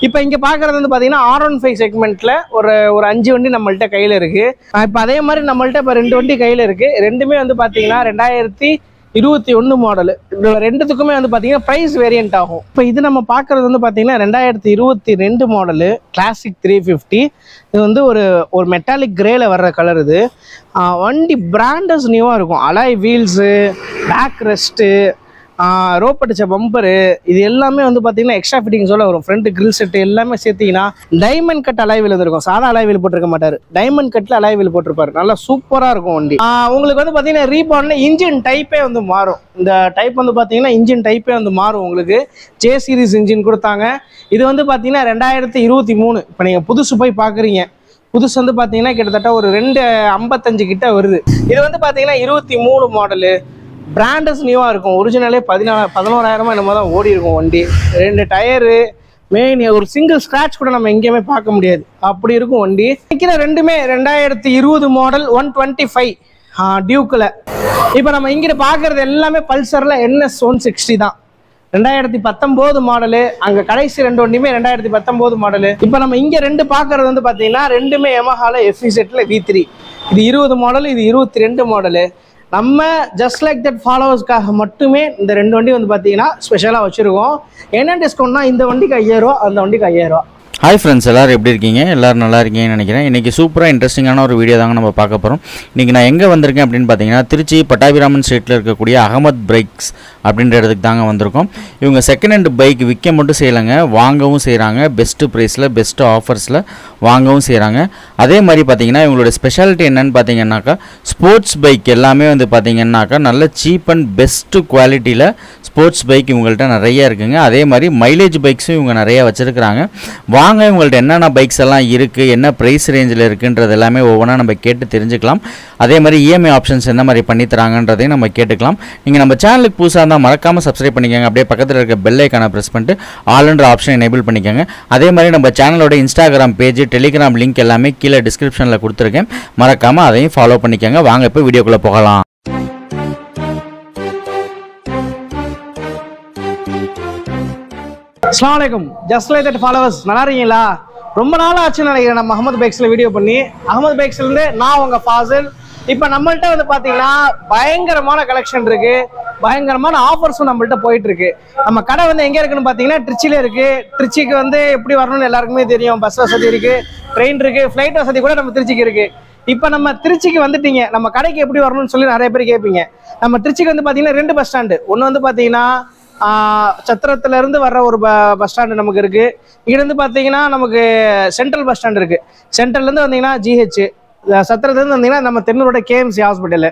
இப்போ இங்கே பார்க்குறது வந்து பார்த்தீங்கன்னா R15 செக்மெண்ட்டில் ஒரு 5 வண்டி நம்மள்ட்ட கையில் இருக்குது. இப்போ அதே மாதிரி நம்மள்ட்ட இப்போ 2 வண்டி கையில் இருக்குது. ரெண்டுமே வந்து பார்த்தீங்கன்னா 2021 மாடலு. இதில் ரெண்டுத்துக்குமே வந்து பார்த்தீங்கன்னா ப்ரைஸ் வேரியன்ட் ஆகும். இப்போ இது நம்ம பார்க்குறது வந்து பார்த்தீங்கன்னா 2022 மாடலு கிளாசிக் 350. இது வந்து ஒரு மெட்டாலிக் கிரேல வர்ற கலர். இது வண்டி பிராண்டஸ் நியூவாக இருக்கும். Alloy wheels, back rest, rope அடிச்ச பம்பரு, இது எல்லாமே வந்து பார்த்தீங்கன்னா எக்ஸ்ட்ரா ஃபிட்டிங்ஸோட வரும். ஃப்ரண்ட் கிரில் செட்டு எல்லாமே சேர்த்திங்கன்னா டைமண்ட் கட் அலாய்வில் இருக்கும். சாதா அலாய்வில் போட்டிருக்க மாட்டார், டைமண்ட் கட்டில் அலாய்வில் போட்டிருப்பாரு. நல்லா சூப்பராக இருக்கும் வண்டி. உங்களுக்கு வந்து பார்த்தீங்கன்னா ரீபார்ட்ல இன்ஜின் டைப்பே வந்து மாறும். இந்த டைப் வந்து பார்த்தீங்கன்னா இன்ஜின் டைப்பே வந்து மாறும். உங்களுக்கு ஜே சீரிஸ் இன்ஜின் கொடுத்தாங்க. இது வந்து பார்த்தீங்கன்னா 2023. இப்போ நீங்கள் புதுசு போய் பார்க்குறீங்க. புதுசு வந்து பார்த்தீங்கன்னா கிட்டத்தட்ட ஒரு 255 கிட்ட வருது. இது வந்து பார்த்தீங்கன்னா 23 மாடலு. பிராண்டஸ் நியூவாக இருக்கும். ஒரிஜினலே 11,000 என்னமோ தான் ஓடி இருக்கும் வண்டி. 2 டயரு மெயின், ஒரு சிங்கிள் ஸ்க்ராட்ச் கூட நம்ம எங்கேயுமே பார்க்க முடியாது, அப்படி இருக்கும் வண்டி. நிற்கிற ரெண்டுமே 2020 மாடல் 125 டியூக்கில். இப்போ நம்ம இங்கிட்ட பார்க்குறது எல்லாமே பல்சரில் NS 160 தான். 2019 மாடலு. அங்கே கடைசி 2 வண்டியுமே 2019 மாடலு. இப்போ நம்ம இங்கே 2 பார்க்குறது வந்து பார்த்தீங்கன்னா ரெண்டுமே Yamahaல FZ V3. இது 20 மாடல், இது 22 மாடலு. நம்ம ஜஸ்ட் லைக் தட் ஃபாலோவர்ஸ்க்காக மட்டுமே இந்த 2 வண்டி வந்து பார்த்தீங்கன்னா ஸ்பெஷலாக வச்சுருக்கோம். என்ன டிஸ்கவுண்ட்னா இந்த வண்டிக்கு 5000 ரூபா, அந்த வண்டிக்கு 5000 ரூபா. ஹாய் ஃப்ரெண்ட்ஸ், எல்லோரும் எப்படி இருக்கீங்க? எல்லோரும் நல்லா இருக்கீங்கன்னு நினைக்கிறேன். இன்றைக்கி சூப்பராக இன்ட்ரெஸ்டிங்கான ஒரு வீடியோ தாங்க நம்ம பார்க்க போகிறோம். இன்றைக்கி நான் எங்கே வந்திருக்கேன் அப்படின்னு பார்த்தீங்கன்னா திருச்சி பட்டாபிராமன் ஸ்ட்ரீட்டில் இருக்கக்கூடிய அகமத் பைக்ஸ் அப்படின்ற இடத்துக்கு தாங்க வந்திருக்கோம். இவங்க செகண்ட் ஹேண்ட் பைக் விற்க மட்டும் செய்யலைங்க, வாங்கவும் செய்கிறாங்க. பெஸ்ட்டு ப்ரைஸில் பெஸ்ட்டு ஆஃபர்ஸில் வாங்கவும் செய்கிறாங்க. அதே மாதிரி பார்த்தீங்கன்னா இவங்களோட ஸ்பெஷாலிட்டி என்னென்னு பார்த்தீங்கன்னாக்கா ஸ்போர்ட்ஸ் பைக் எல்லாமே வந்து பார்த்தீங்கன்னாக்கா நல்ல சீப் அண்ட் பெஸ்ட்டு குவாலிட்டியில் ஸ்போர்ட்ஸ் பைக் இவங்கள்ட்ட நிறைய இருக்குங்க. அதே மாதிரி மைலேஜ் பைக்ஸும் இவங்க நிறையா வச்சுருக்கிறாங்க. வாங்க இவங்கள்ட்ட என்னென்ன பைக்ஸ் எல்லாம் இருக்குது, என்ன ப்ரைஸ் ரேஞ்சில் இருக்குன்றது எல்லாமே ஒவ்வொன்றா நம்ம கேட்டு தெரிஞ்சுக்கலாம். அதே மாதிரி இஎம்ஐ ஆப்ஷன்ஸ் என்ன மாதிரி பண்ணித்தராங்கன்றதையும் நம்ம கேட்டுக்கலாம். நீங்கள் நம்ம சேனலுக்கு புதுசாக இருந்தால் மறக்காமல் சப்ஸ்கிரைப் பண்ணிக்கோங்க. அப்படியே பக்கத்தில் இருக்க பெல் ஐக்கானை ப்ரெஸ் பண்ணிட்டு ஆல்ன்ற ஆப்ஷன் எனேபிள் பண்ணிக்கோங்க. அதே மாதிரி நம்ம சேனலோட இன்ஸ்டாகிராம் பேஜ், டெலிகிராம் லிங்க் எல்லாமே கீழே டிஸ்கிரிப்ஷனில் கொடுத்துருக்கேன். மறக்காமல் அதையும் ஃபாலோ பண்ணிக்கோங்க. வாங்க இப்போ வீடியோக்குள்ளே போகலாம். அஸ்ஸலாமு அலைக்கும், ஜஸ்ட் லைக் தட் ஃபாலோவர்ஸ். நல்லா இருக்கீங்களா? ரொம்ப நாள் ஆச்சுன்னு நினைக்கிறேன் நம்ம அகமது பைக்ஸில் வீடியோ பண்ணி. அகமது பைக்ஸ்லேருந்து நான் உங்கள் ஃபாசில். இப்போ நம்மள்ட்ட வந்து பார்த்தீங்கன்னா பயங்கரமான கலெக்ஷன் இருக்குது, பயங்கரமான ஆஃபர்ஸும் நம்மள்ட்ட போயிட்டுருக்கு. நம்ம கடை வந்து எங்கே இருக்குன்னு பார்த்தீங்கன்னா ட்ரிச்சியில் இருக்குது. ட்ரிச்சிக்கு வந்து எப்படி வரணும்னு எல்லாருக்குமே தெரியும். பஸ் வசதி இருக்குது, ட்ரெயின் இருக்குது, ஃப்ளைட் வசதி கூட நம்ம திருச்சிக்கு இருக்குது. இப்போ நம்ம திருச்சிக்கு வந்துட்டீங்க, நம்ம கடைக்கு எப்படி வரணும்னு சொல்லி நிறைய பேர் கேட்பீங்க. நம்ம திருச்சிக்கு வந்து பார்த்தீங்கன்னா 2 பஸ் ஸ்டாண்டு. ஒன்று வந்து பார்த்தீங்கன்னா சத்திரத்திலேருந்து வர்ற ஒரு பஸ் ஸ்டாண்டு நமக்கு இருக்குது. இங்கிருந்து பார்த்தீங்கன்னா நமக்கு சென்ட்ரல் பஸ் ஸ்டாண்டு இருக்குது. சென்ட்ரல்லேருந்து வந்தீங்கன்னா GH, சத்திரத்துலேருந்து வந்தீங்கன்னா நம்ம தென்னூரோட KMC ஹாஸ்பிட்டலு.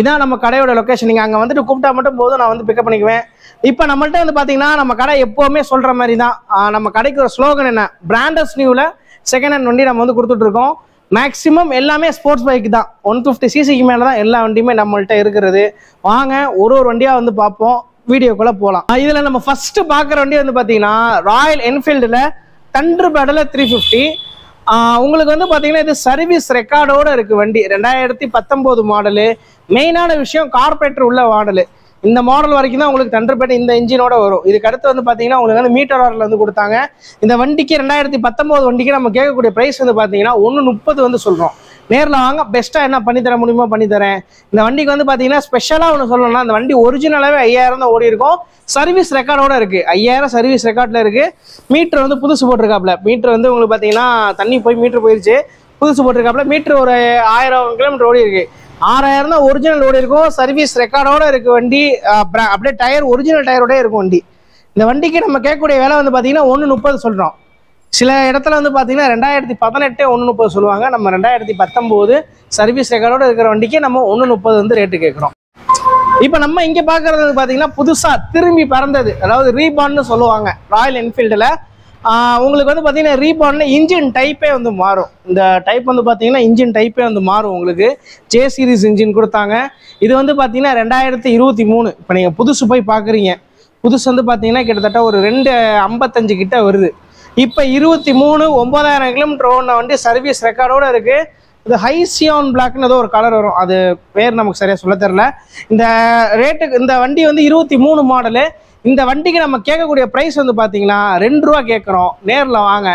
இதான் நம்ம கடையோட லொக்கேஷன். நீங்கள் அங்கே வந்துட்டு கூப்பிட்டா மட்டும் போதும், நான் வந்து பிக்கப் பண்ணிக்குவேன். இப்போ நம்மள்ட்ட வந்து பார்த்தீங்கன்னா நம்ம கடை எப்போவுமே சொல்கிற மாதிரி தான். நம்ம கடைக்கு ஒரு ஸ்லோகன் என்ன, பிராண்டஸ் நியூவில் செகண்ட் ஹேண்ட் வண்டி நம்ம வந்து கொடுத்துட்ருக்கோம். மேக்ஸிமம் எல்லாமே ஸ்போர்ட்ஸ் பைக் தான். 150cc மேலே தான் எல்லா வண்டியுமே நம்மள்ட்ட இருக்கிறது. வாங்க ஒரு வண்டியாக வந்து பார்ப்போம், வீடியோக்குள்ளே போகலாம். இதில் நம்ம ஃபஸ்ட்டு பார்க்குற வண்டி வந்து பார்த்தீங்கன்னா ராயல் என்ஃபீல்டில் தண்டர்பேர்டில் 350. உங்களுக்கு வந்து பார்த்தீங்கன்னா இது சர்வீஸ் ரெக்கார்டோடு இருக்குது வண்டி. 2019 மாடலு. மெயினான விஷயம் கார்பரேட்டர் உள்ள மாடலு. இந்த மாடல் வரைக்கும் தான் உங்களுக்கு தண்டர்பேர்ட் இந்த இன்ஜினோட வரும். இதுக்கு அடுத்து வந்து பார்த்தீங்கன்னா உங்களுக்கு வந்து மீட்டர் ஆரில் வந்து கொடுத்தாங்க. இந்த வண்டிக்கு 2019 வண்டிக்கு நம்ம கேட்கக்கூடிய ப்ரைஸ் வந்து பார்த்தீங்கன்னா 130 வந்து சொல்கிறோம். நேரில் வாங்க, பெஸ்ட்டாக என்ன பண்ணித்தர முடியுமோ பண்ணித்தரேன். இந்த வண்டிக்கு வந்து பார்த்தீங்கன்னா ஸ்பெஷலாக ஒன்று சொல்லணும்னா, இந்த வண்டி ஒரிஜினலாகவே 5000 தான் ஓடி இருக்கும். சர்வீஸ் ரெக்கார்டோட இருக்குது. 5000 சர்வீஸ் ரெக்கார்டில் இருக்குது. மீட்ரு வந்து புதுசு போட்டிருக்காப்புல. மீட்ரு வந்து உங்களுக்கு பார்த்தீங்கன்னா தண்ணி போய் மீட்ரு போயிடுச்சு, புதுசு போட்டிருக்காப்புல. மீட்ரு ஒரு 1000 கிலோமீட்டர் ஓடி இருக்குது. 6000 தான் ஒரிஜினல் ஓடி இருக்கும். சர்வீஸ் ரெக்கார்டோட இருக்குது வண்டி. அப்படியே டயர் ஒரிஜினல் டயரோட இருக்கும் வண்டி. இந்த வண்டிக்கு நம்ம கேட்கக்கூடிய விலை வந்து பார்த்தீங்கன்னா 130 சொல்கிறோம். சில இடத்துல வந்து பார்த்தீங்கன்னா 2018 130 சொல்லுவாங்க. நம்ம 2019 சர்வீஸ் ரெக்கார்டோட இருக்கிற வண்டிக்கு நம்ம 130 வந்து ரேட்டு கேட்குறோம். இப்போ நம்ம இங்கே பார்க்குறது வந்து பார்த்தீங்கன்னா புதுசாக திரும்பி பறந்தது, அதாவது ரீபார்ன்னு சொல்லுவாங்க ராயல் என்ஃபீல்டில். உங்களுக்கு வந்து பார்த்தீங்கன்னா ரீபார்னில் இன்ஜின் டைப்பே வந்து மாறும். இந்த டைப் வந்து பார்த்தீங்கன்னா இன்ஜின் டைப்பே வந்து மாறும். உங்களுக்கு ஜே சீரிஸ் இன்ஜின் கொடுத்தாங்க. இது வந்து பார்த்தீங்கன்னா 2023. இப்போ நீங்கள் புதுசு போய் பார்க்குறீங்க. புதுசு வந்து பார்த்தீங்கன்னா கிட்டத்தட்ட ஒரு 255 கிட்ட வருது. இப்போ 23 9000 கிலோமீட்டர் ஓடின வண்டி சர்வீஸ் ரெக்கார்டோடு இருக்குது. இது ஹைசியான் பிளாக்னு ஏதோ ஒரு கலர் வரும், அது பேர் நமக்கு சரியாக சொல்ல தெரில. இந்த ரேட்டுக்கு இந்த வண்டி வந்து 23 மாடலு. இந்த வண்டிக்கு நம்ம கேட்கக்கூடிய ப்ரைஸ் வந்து பார்த்தீங்கன்னா 2 ரூபா கேட்குறோம். நேரில் வாங்க,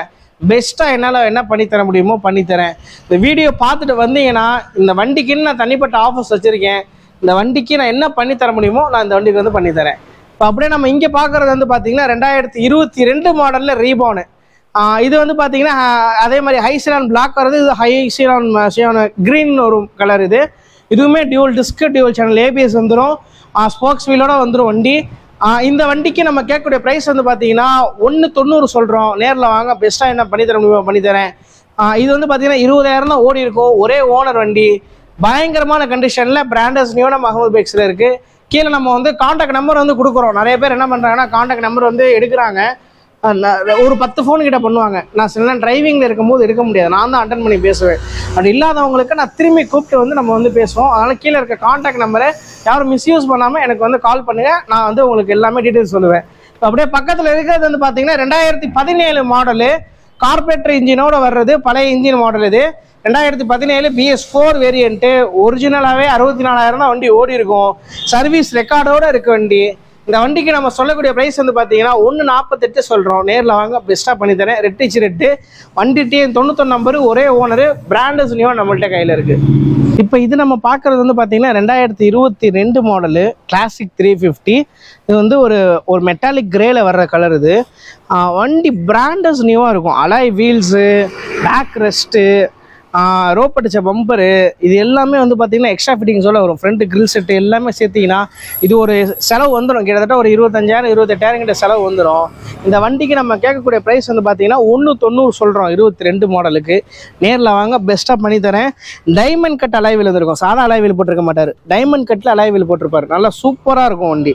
பெஸ்ட்டாக என்னால் என்ன பண்ணித்தர முடியுமோ பண்ணித்தரேன். இந்த வீடியோ பார்த்துட்டு வந்தீங்கன்னா இந்த வண்டிக்குன்னு நான் தனிப்பட்ட ஆஃபர்ஸ் வச்சுருக்கேன். இந்த வண்டிக்கு நான் என்ன பண்ணித்தர முடியுமோ நான் இந்த வண்டிக்கு வந்து பண்ணித்தரேன். இப்போ அப்படியே நம்ம இங்கே பார்க்குறது வந்து பார்த்தீங்கன்னா 2022 மாடலில் ரீபானு. இது வந்து பார்த்தீங்கன்னா அதே மாதிரி ஹை சிரான் பிளாக் வருது. இது ஹை சிரான் க்ரீன் ஒரு கலர். இதுவுமே dual disk, dual channel ABS வந்துடும், ஸ்போக்ஸ் வீலோட வந்துடும் வண்டி. இந்த வண்டிக்கு நம்ம கேட்கக்கூடிய ப்ரைஸ் வந்து பார்த்தீங்கன்னா 190 சொல்கிறோம். நேரில் வாங்க, பெஸ்ட்டாக என்ன பண்ணித்தர முடியுமோ பண்ணித்தரேன். இது வந்து பார்த்தீங்கன்னா 20,000 தான் ஓடி இருக்கும். ஒரே ஓனர் வண்டி, பயங்கரமான கண்டிஷனில் பிராண்டஸ் நியூ நம்ம அகமது பைக்ஸில் இருக்குது. கீழே நம்ம வந்து காண்டாக்ட் நம்பர் வந்து கொடுக்குறோம். நிறைய பேர் என்ன பண்ணுறாங்கன்னா காண்டாக்ட் நம்பர் வந்து எடுக்கிறாங்க, ஒரு 10 ஃபோன் கிட்ட பண்ணுவாங்க. நான் சில நேரம் டிரைவிங்கில் இருக்கும்போது எடுக்க முடியாது, நான் தான் அட்டன் பண்ணி பேசுவேன். அப்படி இல்லாதவங்களுக்கு நான் திரும்பி கூப்பிட்டு வந்து நம்ம வந்து பேசுவோம். அதனால் கீழே இருக்க காண்டாக்ட் நம்பரை யாரும் மிஸ்யூஸ் பண்ணாமல் எனக்கு வந்து கால் பண்ணுங்கள், நான் வந்து உங்களுக்கு எல்லாமே டீட்டெயில்ஸ் சொல்லுவேன். இப்போ அப்படியே பக்கத்தில் இருக்கிறது வந்து பார்த்தீங்கன்னா 2017 மாடலு, கார்பரேட்டர் இன்ஜினோட வர்றது, பழைய இன்ஜின் மாடல். இது 2017 BS4 வேரியண்ட்டு. ஒரிஜினலாகவே 64,000 தான் வண்டி ஓடி இருக்கும். சர்வீஸ் ரெக்கார்டோடு இருக்க வண்டி. இந்த வண்டிக்கு நம்ம சொல்லக்கூடிய ப்ரைஸ் வந்து பார்த்தீங்கன்னா 148 சொல்கிறோம். நேரில் வாங்க, பெஸ்ட்டாக பண்ணித்தரேன். ரெட்டிச்சு ரெட்டு வண்டி டிஎன் 91 நம்பரு, ஒரே ஓனரு, பிராண்டஸ் நியூவாக நம்மள்கிட்ட கையில் இருக்குது. இப்போ இது நம்ம பார்க்குறது வந்து பார்த்தீங்கன்னா 2022 மாடலு கிளாசிக் 350. இது வந்து ஒரு மெட்டாலிக் கிரேல வர்ற கலர். இது வண்டி பிராண்டஸ் நியூவாக இருக்கும். Alloy wheels, back rest, rope அடிச்ச பம்பரு, இது எல்லாமே வந்து பார்த்தீங்கன்னா எக்ஸ்ட்ரா ஃபிட்டிங்ஸோட வரும். ஃப்ரண்ட் கிரில் செட்டு எல்லாமே சேர்த்திங்கன்னா இது ஒரு செலவு வந்துடும். கிட்டத்தட்ட ஒரு 25,000 28,000 கிட்ட செலவு வந்துடும். இந்த வண்டிக்கு நம்ம கேட்கக்கூடிய ப்ரைஸ் வந்து பார்த்தீங்கன்னா 190 சொல்கிறோம் 22 மாடலுக்கு. நேரில் வாங்க, பெஸ்ட்டாக பண்ணித்தரேன். டைமண்ட் கட் அலாய்வில் இருந்திருக்கும், சாதா அலாய்வில் போட்டிருக்க மாட்டார், டைமண்ட் கட்டில் அலாய்வில் போட்டிருப்பார். நல்லா சூப்பராக இருக்கும் வண்டி.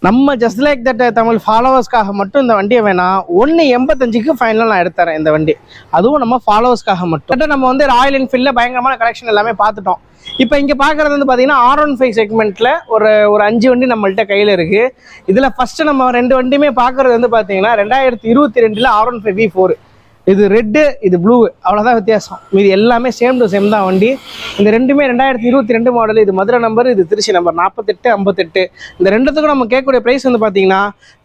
நம்ம ஜஸ்ட் லைக் தட் தமிழ் ஃபாலோவர்ஸ்க்காக மட்டும் இந்த வண்டியை வேணாம் 185க்கு ஃபைனலாக நான் எடுத்துறேன் இந்த வண்டி. அதுவும் நம்ம ஃபாலோவர்ஸ்க்காக மட்டும். நம்ம வந்து ராயல் என்ஃபீல்டில் பயங்கரமான கலெக்ஷன் எல்லாமே பார்த்துட்டோம். இப்போ இங்கே பார்க்குறது வந்து பார்த்தீங்கன்னா R15 செக்மெண்ட்டில் ஒரு 5 வண்டி நம்மள்கிட்ட கையில் இருக்குது. இதில் ஃபஸ்ட்டு நம்ம 2 வண்டியுமே பார்க்குறது வந்து பார்த்தீங்கன்னா 2022 R15 V4. இது ரெட்டு, இது ப்ளூ, அவ்வளோதான் வித்தியாசம். இது எல்லாமே சேம் டு சேம் தான் வண்டி. இந்த ரெண்டுமே 2022 மாடல். இது மதுரை நம்பர், இது திருச்சி நம்பர் 4858. இந்த ரெண்டுத்துக்கும் நம்ம கேட்கக்கூடிய ப்ரைஸ் வந்து பார்த்தீங்கன்னா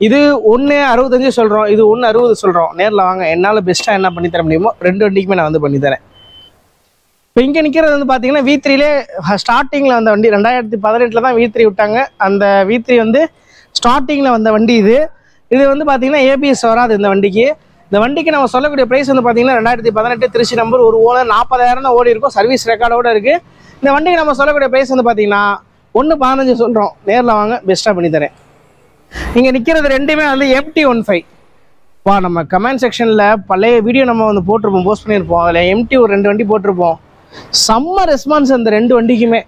இது 165 சொல்கிறோம், இது 160 சொல்கிறோம். நேரில் வாங்க, என்னால் பெஸ்ட்டாக என்ன பண்ணித்தர முடியுமோ 2 வண்டிக்குமே நான் வந்து பண்ணித்தரேன். இப்போ இங்கே நிற்கிறது வந்து பார்த்தீங்கன்னா V3லே ஸ்டார்டிங்கில் வந்த வண்டி. 2018 தான் V3 விட்டாங்க. அந்த V3 வந்து ஸ்டார்டிங்கில் வந்த வண்டி. இது வந்து பார்த்தீங்கன்னா ABS வராது இந்த வண்டிக்கு. இந்த வண்டிக்கு நம்ம சொல்லக்கூடிய ப்ரைஸ் வந்து பார்த்தீங்கன்னா 2018 திருச்சி நம்பர், ஒரு ஓனர், 40,000 தான் ஓடி இருக்கும். சர்வீஸ் ரெக்கார்டோடு இருக்குது. இந்த வண்டிக்கு நம்ம சொல்லக்கூடிய ப்ரைஸ் வந்து பார்த்தீங்கன்னா 115 சொல்கிறோம். நேரில் வாங்க, பெஸ்ட்டாக பண்ணித்தரேன். இங்கே நிற்கிறது ரெண்டுமே வந்து MT-15. நம்ம கமெண்ட் செக்ஷனில் பழைய வீடியோ நம்ம வந்து போட்டிருப்போம், போஸ்ட் பண்ணியிருப்போம். அதில் MT ஒரு 2 வண்டி போட்டிருப்போம். செம்ம ரெஸ்பான்ஸ் அந்த 2 வண்டிக்குமே.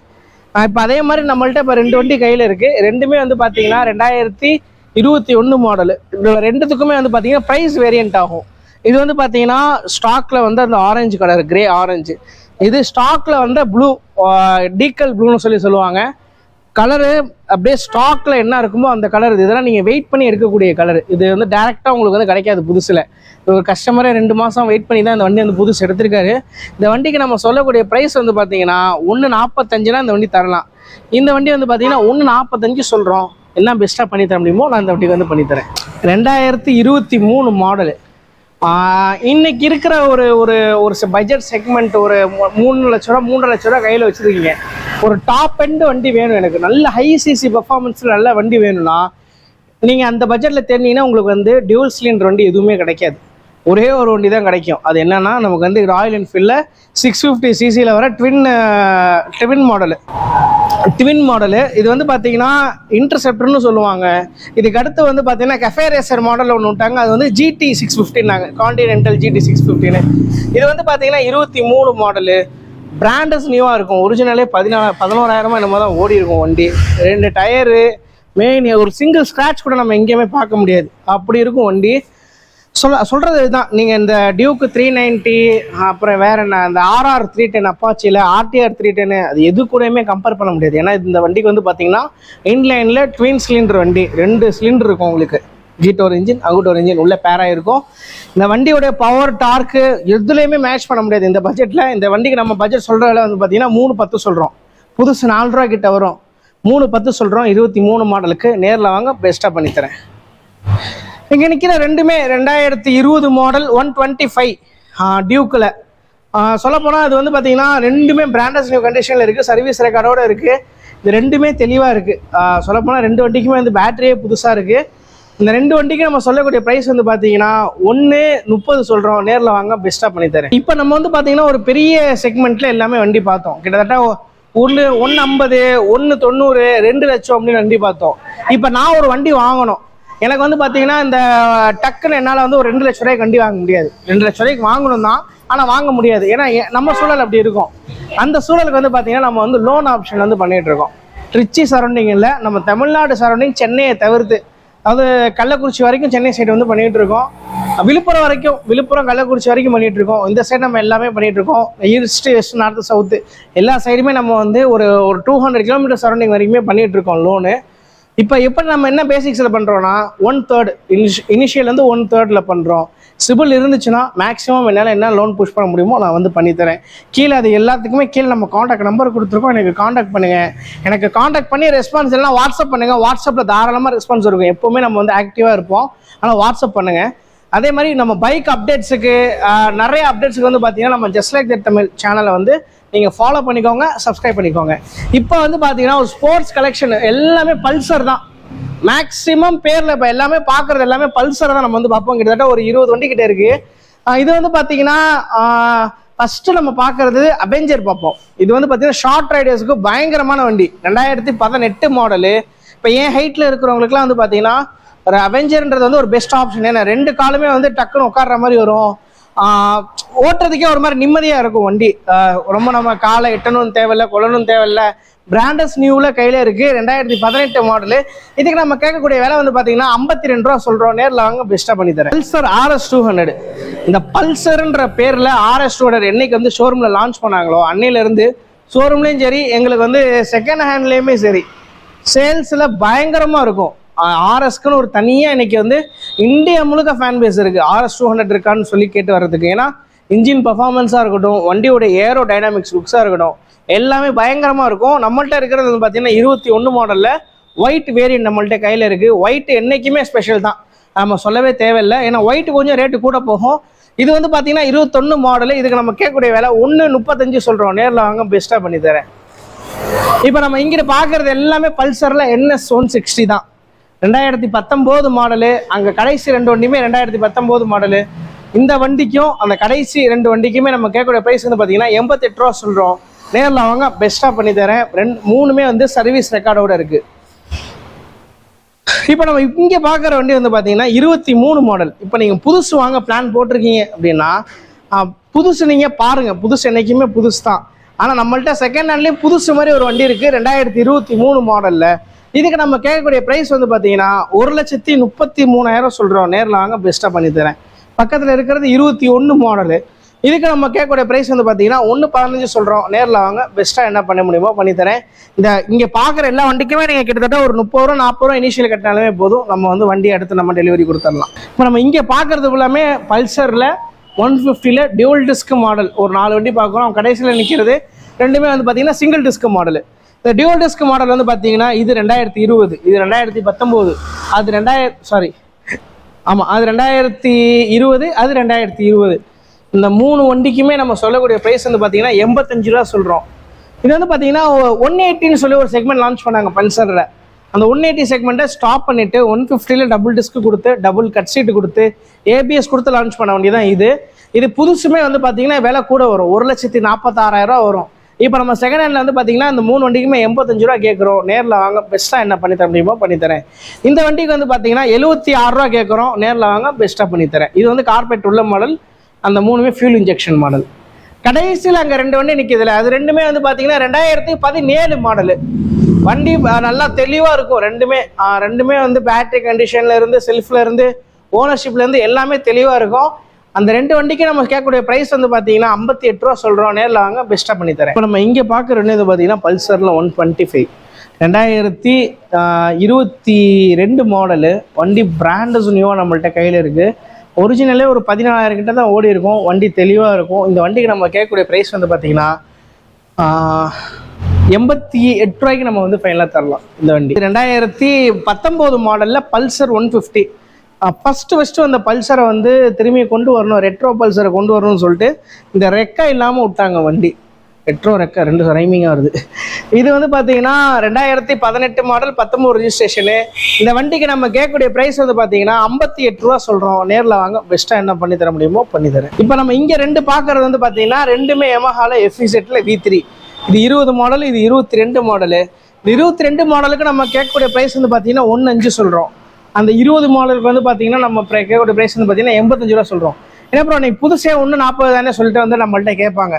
இப்போ அதே மாதிரி நம்மள்ட்ட இப்போ 2 வண்டி கையில் இருக்குது. ரெண்டுமே வந்து பார்த்தீங்கன்னா 2021 மாடலு. இதில் ரெண்டுத்துக்குமே வந்து பார்த்தீங்கன்னா ப்ரைஸ் வேரியண்ட் ஆகும். இது வந்து பார்த்தீங்கன்னா ஸ்டாக்கில் வந்து அந்த ஆரஞ்சு கலர், கிரே ஆரஞ்சு. இது ஸ்டாக்கில் வந்து ப்ளூ, டீக்கல் ப்ளூன்னு சொல்லுவாங்க. கலரு அப்படியே ஸ்டாக்கில் என்ன இருக்குமோ அந்த கலர். இதெல்லாம் நீங்கள் வெயிட் பண்ணி எடுக்கக்கூடிய கலர். இது வந்து டேரெக்டாக உங்களுக்கு வந்து கிடைக்காது புதுசில். ஒரு கஸ்டமரே 2 மாதம் வெயிட் பண்ணி தான் இந்த வண்டி வந்து புதுசு எடுத்திருக்காரு. இந்த வண்டிக்கு நம்ம சொல்லக்கூடிய ப்ரைஸ் வந்து பார்த்தீங்கன்னா 145 இந்த வண்டி தரலாம். இந்த வண்டி வந்து பார்த்தீங்கன்னா 145 சொல்கிறோம். என்ன பெஸ்ட்டாக பண்ணித்தர முடியுமோ நான் இந்த வண்டிக்கு வந்து பண்ணித்தரேன். 2023 மாடலு. இன்னைக்கு இருக்கிற ஒரு பட்ஜெட் செக்மெண்ட், ஒரு 3 லட்ச ரூபா 3.5 லட்ச ரூபா கையில் வச்சுருக்கீங்க. ஒரு டாப் எண்ட் வண்டி வேணும் எனக்கு, நல்ல ஹை சிசி பர்ஃபார்மன்ஸில் நல்ல வண்டி வேணும்னா நீங்கள் அந்த பட்ஜெட்டில் தேடினீங்கன்னா உங்களுக்கு வந்து டியூவல் சிலிண்டர் வண்டி எதுவுமே கிடைக்காது. ஒரே ஒரு வண்டி தான் கிடைக்கும். அது என்னன்னா நமக்கு வந்து ராயல் என்ஃபீல்டில் 650cc வர ட்வின் மாடலு. இது வந்து பார்த்தீங்கன்னா இன்டர்செப்டர்னு சொல்லுவாங்க. இதுக்கு அடுத்து வந்து பார்த்தீங்கன்னா கஃபே ரேசர் மாடல் ஒன்று விட்டாங்க. அது வந்து GT 650 கான்டினென்டல் GT 650. இது வந்து பார்த்தீங்கன்னா 23 மாடலு, பிராண்டஸ் நியூவாக இருக்கும். ஒரிஜினலே 11,000 என்னமோ தான் ஓடி இருக்கும் வண்டி. 2 டயரு, மெயின் ஒரு சிங்கிள் ஸ்க்ராட்ச் கூட நம்ம எங்கேயுமே பார்க்க முடியாது, அப்படி இருக்கும் வண்டி. சொல்கிறது இதுதான். நீங்கள் இந்த டியூக்கு 390, அப்புறம் வேறு என்ன இந்த RR 310 அப்பாச்சியில் RTR 310, அது எது கூடயுமே கம்பேர் பண்ண முடியாது. ஏன்னா இந்த வண்டிக்கு வந்து பார்த்தீங்கன்னா இன்லைனில் ட்வின் சிலிண்டர் வண்டி, 2 சிலிண்டர் இருக்கும் உங்களுக்கு. G2 இன்ஜின், அவுட்டோர் இன்ஜின் உள்ள பேரா இருக்கும். இந்த வண்டியோடைய பவர் டார்க்கு எதுலேயுமே மேட்ச் பண்ண முடியாது இந்த பட்ஜெட்டில். இந்த வண்டிக்கு நம்ம பட்ஜெட் சொல்கிற விலை வந்து பார்த்தீங்கன்னா 310 சொல்கிறோம். புதுசு 4 ரூபா கிட்ட வரும். 310 சொல்கிறோம். 23 மாடலுக்கு நேரில் வாங்க, பெஸ்ட்டாக பண்ணித்தரேன். இங்கே நிற்கிற ரெண்டுமே 2020 மாடல் 125 டியூக்கில். சொல்லப்போனால் அது வந்து பார்த்தீங்கன்னா ரெண்டுமே பிராண்டஸ் நியூ கண்டிஷனில் இருக்குது, சர்வீஸ் ரெக்கார்டோடு இருக்குது. இது ரெண்டுமே தெளிவாக இருக்குது. சொல்லப்போனால் ரெண்டு வண்டிக்குமே வந்து பேட்டரியே புதுசாக இருக்குது. இந்த ரெண்டு வண்டிக்கு நம்ம சொல்லக்கூடிய ப்ரைஸ் வந்து பார்த்தீங்கன்னா 130 சொல்கிறோம். நேரில் வாங்க, பெஸ்ட்டாக பண்ணித்தரேன். இப்போ நம்ம வந்து பார்த்தீங்கன்னா ஒரு பெரிய செக்மெண்ட்டில் எல்லாமே வண்டி பார்த்தோம். கிட்டத்தட்ட 150, 190, 2 லட்சம் அப்படின்னு வண்டி பார்த்தோம். இப்போ நான் ஒரு வண்டி வாங்கணும், எனக்கு வந்து பார்த்தீங்கன்னா இந்த டக்குன்னு என்னால் வந்து ஒரு 2 லட்ச ரூபாய்க்கு வண்டி வாங்க முடியாது. 2 லட்ச ரூபாய்க்கு வாங்கணும் தான், ஆனால் வாங்க முடியாது. ஏன்னா நம்ம சூழல் அப்படி இருக்கும். அந்த சூழலுக்கு வந்து பார்த்தீங்கன்னா நம்ம வந்து லோன் ஆப்ஷன் வந்து பண்ணிகிட்டு இருக்கோம். ட்ரிச்சி சரௌண்டிங் இல்லை, நம்ம தமிழ்நாடு சரௌண்டிங், சென்னையை தவிர்த்து, அதாவது கள்ளக்குறிச்சி வரைக்கும் சென்னை சைடு வந்து பண்ணிகிட்டு இருக்கோம். விழுப்புரம் வரைக்கும், விழுப்புரம் கள்ளக்குறிச்சி வரைக்கும் பண்ணிகிட்டு இருக்கோம். இந்த சைடு நம்ம எல்லாமே பண்ணிகிட்டு இருக்கோம். ஈஸ்ட், வெஸ்ட், நார்த்து, சவுத்து எல்லா சைடுமே நம்ம வந்து ஒரு 200 கிலோமீட்டர் சரௌண்டிங் வரைக்குமே பண்ணிகிட்டு இருக்கோம் லோனு. இப்போ நம்ம என்ன பேசிக்ஸில் பண்ணுறோன்னா 1/3 இனிஷியல் வந்து 1/3 பண்ணுறோம். சிபில் இருந்துச்சுன்னா மேக்ஸிமம் என்னால் என்ன லோன் புஷ் பண்ண முடியுமோ நான் வந்து பண்ணித்தரேன். கீழே அது எல்லாத்துக்குமே கீழே நம்ம காண்டாக்ட் நம்பர் கொடுத்துருக்கோம். எனக்கு காண்டாக்ட் பண்ணுங்கள். எனக்கு காண்டாக்ட் பண்ணி ரெஸ்பான்ஸ் எல்லாம் வாட்ஸ்அப் பண்ணுங்கள். வாட்ஸ்அப்பில் தாராளமாக ரெஸ்பான்ஸ் இருக்கும். எப்போவுமே நம்ம வந்து ஆக்டிவாக இருப்போம். ஆனால் வாட்ஸ்அப் பண்ணுங்கள். அதே மாதிரி நம்ம பைக் அப்டேட்ஸுக்கு நிறைய அப்டேட்ஸுக்கு வந்து பார்த்தீங்கன்னா நம்ம ஜஸ்ட் லைக் தட் தமிழ் சேனலை வந்து நீங்கள் ஃபாலோ பண்ணிக்கோங்க, சப்ஸ்கிரைப் பண்ணிக்கோங்க. இப்போ வந்து பார்த்தீங்கன்னா ஒரு ஸ்போர்ட்ஸ் கலெக்ஷன் எல்லாமே பல்சர் தான் மேக்ஸிமம் பேரில். இப்போ எல்லாமே பார்க்குறது எல்லாமே பல்சரை தான் நம்ம வந்து பார்ப்போம். கிட்டத்தட்ட ஒரு 20 வண்டி கிட்டே இருக்குது. இது வந்து பார்த்தீங்கன்னா ஃபஸ்ட்டு நம்ம பார்க்குறது அவெஞ்சர் பார்ப்போம். இது வந்து பார்த்தீங்கன்னா ஷார்ட் ரைடர்ஸுக்கு பயங்கரமான வண்டி. 2018 மாடலு. இப்போ ஏன் ஹைட்டில் இருக்கிறவங்களுக்குலாம் வந்து பார்த்தீங்கன்னா ஒரு அவெஞ்சர்ன்றது வந்து ஒரு பெஸ்ட் ஆப்ஷன். ஏன்னா 2 காலுமே வந்து டக்குன்னு உட்கார்ற மாதிரி வரும். ஓட்டுறதுக்கே ஒரு மாதிரி நிம்மதியாக இருக்கும் வண்டி. ரொம்ப நம்ம காலை எட்டணும் தேவையில்லை, கொள்ளணும் தேவையில்லை. பிராண்டஸ் நியூவில் கையில் இருக்குது. 2018 மாடலு. இதுக்கு நம்ம கேட்கக்கூடிய விலை வந்து பார்த்தீங்கன்னா 52 ரூபா சொல்கிறோம். நேரில் வாங்க, பெஸ்ட்டாக பண்ணித்தரேன். Pulsar RS 200. இந்த பல்சர்ன்ற பேரில் RS 200 என்னைக்கு வந்து ஷோரூமில் லான்ச் பண்ணாங்களோ அன்னையிலேருந்து ஷோரூம்லேயும் சரி, எங்களுக்கு வந்து செகண்ட் ஹேண்ட்லேயுமே சரி, சேல்ஸில் பயங்கரமாக இருக்கும். RSக்குன்னு ஒரு தனியாக இன்னைக்கு வந்து இந்தியா முழுக்க ஃபேன் பேஸ் இருக்குது. RS 200 இருக்கான்னு சொல்லி கேட்டு வர்றதுக்கு. ஏன்னா இன்ஜின் பர்ஃபார்மன்ஸாக இருக்கட்டும், வண்டியோட ஏரோ டைனாமிக்ஸ் லுக்ஸாக இருக்கட்டும், எல்லாமே பயங்கரமாக இருக்கும். நம்மள்ட்ட இருக்கிறது வந்து பார்த்தீங்கன்னா 21 மாடலில் ஒயிட் வேரியன்ட் நம்மள்ட்ட கையில் இருக்குது. ஒயிட் என்றைக்குமே ஸ்பெஷல் தான், நம்ம சொல்லவே தேவையில்லை. ஏன்னா ஒயிட் கொஞ்சம் ரேட்டு கூட போகும். இது வந்து பார்த்தீங்கன்னா 21 மாடலு. இதுக்கு நம்ம கேட்கக்கூடிய விலை 135 சொல்கிறோம். நேரில் வாங்க, பெஸ்ட்டாக பண்ணித்தரேன். இப்போ நம்ம இங்கே பார்க்குறது எல்லாமே பல்சரில் NS 160 தான். 2019 மாடலு. அங்கே கடைசி 2 வண்டியுமே 2019 மாடலு. இந்த வண்டிக்கும் அந்த கடைசி 2 வண்டிக்குமே நம்ம கேட்கக்கூடிய ப்ரைஸ் வந்து பார்த்தீங்கன்னா 88 ரூபா சொல்கிறோம். நேரில் வாங்க, பெஸ்ட்டாக பண்ணி தரேன். மூணுமே வந்து சர்வீஸ் ரெக்கார்டோடு இருக்குது. இப்போ நம்ம இங்கே பார்க்குற வண்டி வந்து பார்த்தீங்கன்னா 23 மாடல். இப்போ நீங்கள் புதுசு வாங்க பிளான் போட்டிருக்கீங்க அப்படின்னா புதுசு நீங்கள் பாருங்கள். புதுசு என்றைக்குமே புதுசு தான். ஆனால் நம்மள்ட்ட செகண்ட் ஹேண்ட்லேயும் புதுசு மாதிரி ஒரு வண்டி இருக்குது 2023 மாடலில். இதுக்கு நம்ம கேட்கக்கூடிய ப்ரைஸ் வந்து பார்த்தீங்கன்னா 1,33,000 சொல்கிறோம். நேரில் வாங்க, பெஸ்ட்டாக பண்ணித்தரேன். பக்கத்தில் இருக்கிறது 21 மாடலு. இதுக்கு நம்ம கேட்கக்கூடிய ப்ரைஸ் வந்து பார்த்தீங்கன்னா 1,15 சொல்கிறோம். நேரில் வாங்க, பெஸ்ட்டாக என்ன பண்ண முடியுமோ பண்ணித்தரேன். இங்கே பார்க்குற எல்லா வண்டிக்குமே நீங்கள் கிட்டத்தட்ட ஒரு 30 ரூபா 40 ரூபா இனிஷியல் கட்டினாலுமே போதும். நம்ம வந்து வண்டி அடுத்து நம்ம டெலிவரி கொடுத்துடலாம். இப்போ நம்ம இங்கே பார்க்குறது எல்லாமே பல்சரில் 150 டியூவல் டிஸ்க் மாடல். ஒரு 4 வண்டி பார்க்குறோம். கடைசியில் நிற்கிறது ரெண்டுமே வந்து பார்த்தீங்கன்னா சிங்கிள் டிஸ்க் மாடலு. இந்த டியூவல் டிஸ்க் மாடல் வந்து பார்த்தீங்கன்னா இது 2020, இது 2019, அது 2020, அது 2020. இந்த 3 வண்டிக்குமே நம்ம சொல்லக்கூடிய ப்ரைஸ் வந்து பார்த்தீங்கன்னா 85 ரூபா சொல்கிறோம். இது வந்து பார்த்தீங்கன்னா 180ன்னு சொல்லி ஒரு செக்மெண்ட் லான்ச் பண்ணாங்க பல்சரில். அந்த 180 செக்மெண்ட்டை ஸ்டாப் பண்ணிவிட்டு 150ல் டபுள் டிஸ்க் கொடுத்து, டபுள் கட் சீட்டு கொடுத்து, ABS கொடுத்து லான்ச் பண்ண வண்டி தான் இது. இது புதுசுமே வந்து பார்த்தீங்கன்னா விலை கூட வரும், 1,46,000 ரூபா வரும். இப்போ நம்ம செகண்ட் ஹேண்டில் வந்து பார்த்தீங்கன்னா இந்த 3 வண்டிக்குமே 85 ரூபா கேட்குறோம். நேரில் வாங்க, பெஸ்ட்டாக என்ன பண்ணித்தர முடியுமோ பண்ணித்தரேன். இந்த வண்டிக்கு வந்து பார்த்தீங்கன்னா 76 ரூபா கேட்குறோம். நேரில் வாங்க, பெஸ்ட்டாக பண்ணித்தரேன். இது வந்து கார்பெட் உள்ள மாடல். அந்த 3மே ஃபியூல் இன்ஜெக்ஷன் மாடல். கடைசியில் அங்கே 2 வண்டி நிற்கிதுல, அது ரெண்டுமே வந்து பார்த்தீங்கன்னா 2017 மாடலு. வண்டி நல்லா தெளிவாக இருக்கும். ரெண்டுமே வந்து பேட்டரி கண்டிஷனில் இருந்து, செல்ஃபில் இருந்து, ஓனர்ஷிப்ல இருந்து எல்லாமே தெளிவாக இருக்கும். அந்த 2 வண்டிக்கு நம்ம கேட்கக்கூடிய ப்ரைஸ் வந்து பார்த்தீங்கன்னா 58 ரூபா சொல்கிறோம். நேரில் வாங்க, பெஸ்ட்டாக பண்ணித்தரேன். இப்போ நம்ம இங்கே பார்க்குற ரெண்டு வந்து பார்த்தீங்கன்னா பல்சரில் 125 2022 மாடலு. வண்டி பிராண்டஸ் நியூவாக நம்மள்ட்ட கையில் இருக்குது. ஒரிஜினலே ஒரு 14,000 கிட்ட தான் ஓடி இருக்கும். வண்டி தெளிவாக இருக்கும். இந்த வண்டிக்கு நம்ம கேட்கக்கூடிய ப்ரைஸ் வந்து பார்த்தீங்கன்னா 88 ரூபாய்க்கு நம்ம வந்து ஃபைனலாக தரலாம் இந்த வண்டி. 2019 மாடலில் பல்சர் 150. ஃபஸ்ட்டு அந்த பல்சரை வந்து திரும்பி கொண்டு வரணும், ரெட்ரோ பல்சரை கொண்டு வரணும்னு சொல்லிட்டு இந்த ரெக்கை இல்லாமல் விட்டாங்க வண்டி. ரெட்ரோ ரெக்கை 2 ரைமிங்காக வருது. இது வந்து பார்த்தீங்கன்னா 2018 மாடல் 19 ரெஜிஸ்ட்ரேஷனு. இந்த வண்டிக்கு நம்ம கேட்கக்கூடிய ப்ரைஸ் வந்து பார்த்தீங்கன்னா 58 ரூபா சொல்கிறோம். நேரில் வாங்க, பெஸ்ட்டாக என்ன பண்ணி தர முடியுமோ பண்ணித்தரேன். இப்போ நம்ம இங்கே 2 பார்க்குறது வந்து பார்த்தீங்கன்னா ரெண்டுமே Yamahaல FZ V3. இது 20 மாடல், இது 22 மாடலு. இந்த 22 மாடலுக்கு நம்ம கேட்கக்கூடிய ப்ரைஸ் வந்து பார்த்தீங்கன்னா 1.5 சொல்கிறோம். அந்த 20 மாடலுக்கு வந்து பார்த்தீங்கன்னா நம்ம கேட்கக்கூடிய ப்ரைஸ் வந்து பார்த்தீங்கன்னா 85 ரூபா சொல்கிறோம். ஏன்னா அப்புறம் நீ புதுசே 1.40 தானே சொல்லிட்டு வந்து நம்மள்கிட்ட கேட்பாங்க.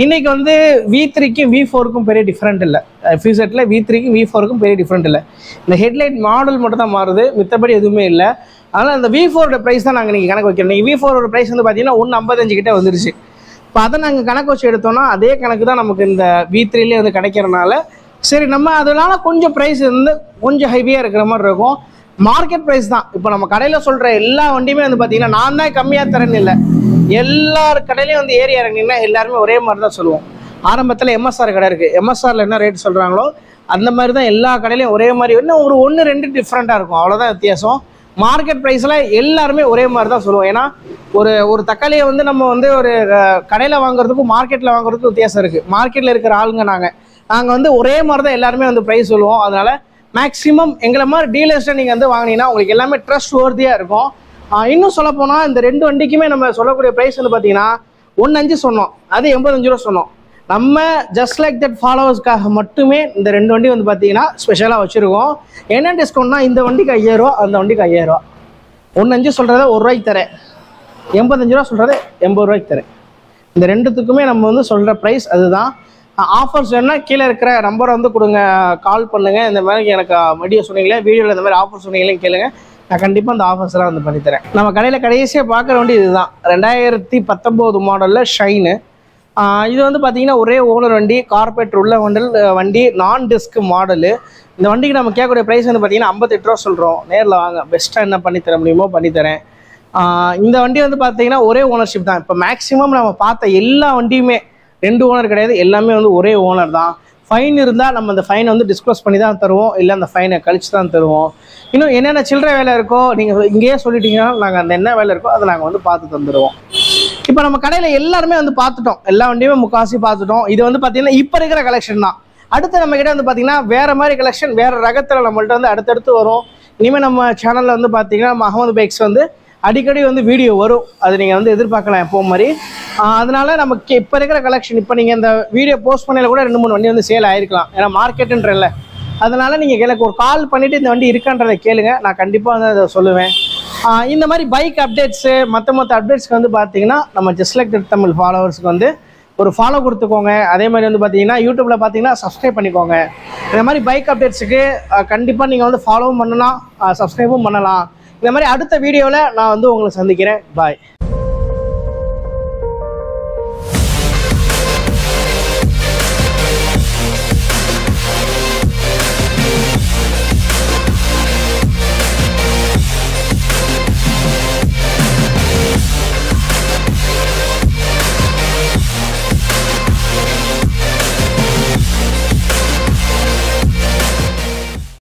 இன்றைக்கி வந்து V3க்கும் V4க்கும் பெரிய டிஃப்ரெண்ட் இல்லை. FZல V3க்கும் V4க்கும் பெரிய டிஃப்ரெண்ட் இல்லை. இந்த ஹெட்லைட் மாடல் மட்டும் தான் மாறுது, மித்தபடி எதுவுமே இல்லை. அதனால் அந்த V4ஓட ப்ரைஸ் தான் நாங்கள் இன்றைக்கி கணக்கு வைக்கிறோம். நீங்கள் V4ஓட ப்ரைஸ் வந்து பார்த்தீங்கன்னா 1.55 கிட்டே வந்துருச்சு. இப்போ அதை நாங்கள் கணக்கு வச்சு எடுத்தோம்னா அதே கணக்கு தான் நமக்கு இந்த V3லேயே வந்து கிடைக்கிறனால சரி நம்ம அதனால கொஞ்சம் ப்ரைஸ் வந்து கொஞ்சம் ஹெவியாக இருக்கிற மாதிரி இருக்கும். மார்க்கெட் ப்ரைஸ் தான். இப்போ நம்ம கடையில் சொல்கிற எல்லா வண்டியுமே வந்து பார்த்தீங்கன்னா நான் தான் கம்மியாக தரேன்னு இல்லை, எல்லார் கடையிலையும் வந்து ஏறி இறங்கினா எல்லாருமே ஒரே மாதிரி தான் சொல்லுவோம். ஆரம்பத்தில் MSR கடை இருக்குது, MSRல என்ன ரேட் சொல்கிறாங்களோ அந்த மாதிரி தான் எல்லா கடையிலையும் ஒரே மாதிரி, இன்னும் ஒரு 1-2 டிஃப்ரெண்ட்டாக இருக்கும், அவ்வளோதான் வித்தியாசம். மார்க்கெட் ப்ரைஸில் எல்லாருமே ஒரே மாதிரி தான் சொல்லுவோம். ஏன்னா ஒரு தக்காளியை வந்து நம்ம வந்து ஒரு கடையில் வாங்குறதுக்கும் மார்க்கெட்டில் வாங்குறதுக்கும் வித்தியாசம் இருக்குது. மார்க்கெட்டில் இருக்கிற ஆளுங்க நாங்கள் வந்து ஒரே மாதிரி தான் எல்லாருமே வந்து ப்ரைஸ் சொல்லுவோம். அதனால் மேக்ஸிமம் எங்களை மாதிரி டீலர்ஸ்ட்டை நீங்கள் வந்து வாங்கினீங்கன்னா உங்களுக்கு எல்லாமே ட்ரஸ்ட் வர்த்தியாக இருக்கும். இன்னும் சொல்லப்போனால் இந்த 2 வண்டிக்குமே நம்ம சொல்லக்கூடிய ப்ரைஸ் வந்து பார்த்தீங்கன்னா 1.5 சொன்னோம், அது 85 ரூபா சொன்னோம். நம்ம ஜஸ்ட் லைக் தட் ஃபாலோவர்ஸ்க்காக மட்டுமே இந்த 2 வண்டி வந்து பார்த்தீங்கன்னா ஸ்பெஷலாக வச்சுருக்கோம். என்ன டிஸ்கவுண்ட்னா இந்த வண்டிக்கு 5000 ரூபா, அந்த வண்டிக்கு 5000 ரூபா. 1.5 சொல்கிறத 1 ரூபாய்க்கு தரேன், 85 ரூபா சொல்கிறது 80 ரூபாய்க்கு தரேன். இந்த 2த்துக்குமே நம்ம வந்து சொல்கிற ப்ரைஸ் அதுதான். ஆஃபர்ஸ் வேணுன்னா கீழே இருக்கிற நம்பரை வந்து கொடுங்க, கால் பண்ணுங்கள். இந்த மாதிரி எனக்கு வீடியோ சொன்னீங்களே, வீடியோவில் இந்த மாதிரி ஆஃபர் சொன்னீங்களே கேளுங்க, நான் கண்டிப்பாக அந்த ஆஃபர்ஸ்லாம் வந்து பண்ணித்தரேன். நம்ம கடையில் கடைசியாக பார்க்குற வண்டி இதுதான். 2019 மாடலில் ஷைனு. இது வந்து பார்த்தீங்கன்னா ஒரே ஓனர் வண்டி, கார்பரேட் உள்ள வண்டி, நான் டிஸ்க் மாடலு. இந்த வண்டிக்கு நம்ம கேட்கக்கூடிய ப்ரைஸ் வந்து பார்த்தீங்கன்னா 58 ரூபா சொல்கிறோம். நேரில் வாங்க, பெஸ்ட்டாக என்ன பண்ணித்தர முடியுமோ பண்ணித்தரேன். இந்த வண்டி வந்து பார்த்தீங்கன்னா ஒரே ஓனர்ஷிப் தான். இப்போ மேக்ஸிமம் நம்ம பார்த்த எல்லா வண்டியுமே 2 ஓனர் கிடையாது, எல்லாமே வந்து ஒரே ஓனர் தான். ஃபைன் இருந்தால் நம்ம அந்த ஃபைனை வந்து டிஸ்க்ளோஸ் பண்ணி தான் தருவோம், இல்லை அந்த ஃபைனை கழிச்சு தான் தருவோம். இன்னும் என்னென்ன சில்லறை வேலை இருக்கோ நீங்கள் இங்கேயே சொல்லிட்டீங்கன்னா நாங்கள் அந்த என்ன வேலை இருக்கோ அதை நாங்கள் வந்து பார்த்து தந்துடுவோம். இப்போ நம்ம கடையில் எல்லாருமே வந்து பார்த்துட்டோம், எல்லா வண்டியுமே முக்காசி பார்த்துட்டோம். இது வந்து பார்த்தீங்கன்னா இப்போ இருக்கிற கலெக்ஷன் தான். அடுத்து நம்ம கிட்ட வந்து பார்த்தீங்கன்னா வேறு மாதிரி கலெக்ஷன், வேறு ரகத்தில் நம்மள்ட்ட வந்து அடுத்தடுத்து வரும். இனிமேல் நம்ம சேனலில் வந்து பார்த்தீங்கன்னா நம்ம அகமது பைக்ஸ் வந்து அடிக்கடி வந்து வீடியோ வரும், அது நீங்கள் வந்து எதிர்பார்க்கலாம் எப்போ மாதிரி. அதனால நமக்கு இப்போ இருக்கிற கலெக்ஷன், இப்போ நீங்கள் இந்த வீடியோ போஸ்ட் பண்ணல கூட 2-3 வண்டி வந்து சேல் ஆகிருக்கலாம், ஏன்னா மார்க்கெட்டுன்றல. அதனால் நீங்கள் எனக்கு ஒரு கால் பண்ணிவிட்டு இந்த வண்டி இருக்கான்றதை கேளுங்க, நான் கண்டிப்பாக வந்து அதை சொல்லுவேன். இந்த மாதிரி பைக் அப்டேட்ஸு மற்ற அப்டேட்ஸ்க்கு வந்து பார்த்தீங்கன்னா நம்ம ஜஸ்ட் லைக் தட் தமிழ் ஃபாலோவர்ஸ்க்கு வந்து ஒரு ஃபாலோ கொடுத்துக்கோங்க. அதே மாதிரி வந்து பார்த்தீங்கன்னா யூடியூப்பில் பார்த்தீங்கன்னா சப்ஸ்கிரைப் பண்ணிக்கோங்க. இந்த மாதிரி பைக் அப்டேட்ஸுக்கு கண்டிப்பாக நீங்கள் வந்து ஃபாலோவும் பண்ணலாம், சப்ஸ்கிரைபும் பண்ணலாம். இந்த மாதிரி அடுத்த வீடியோவில் நான் வந்து உங்களை சந்திக்கிறேன். பாய்.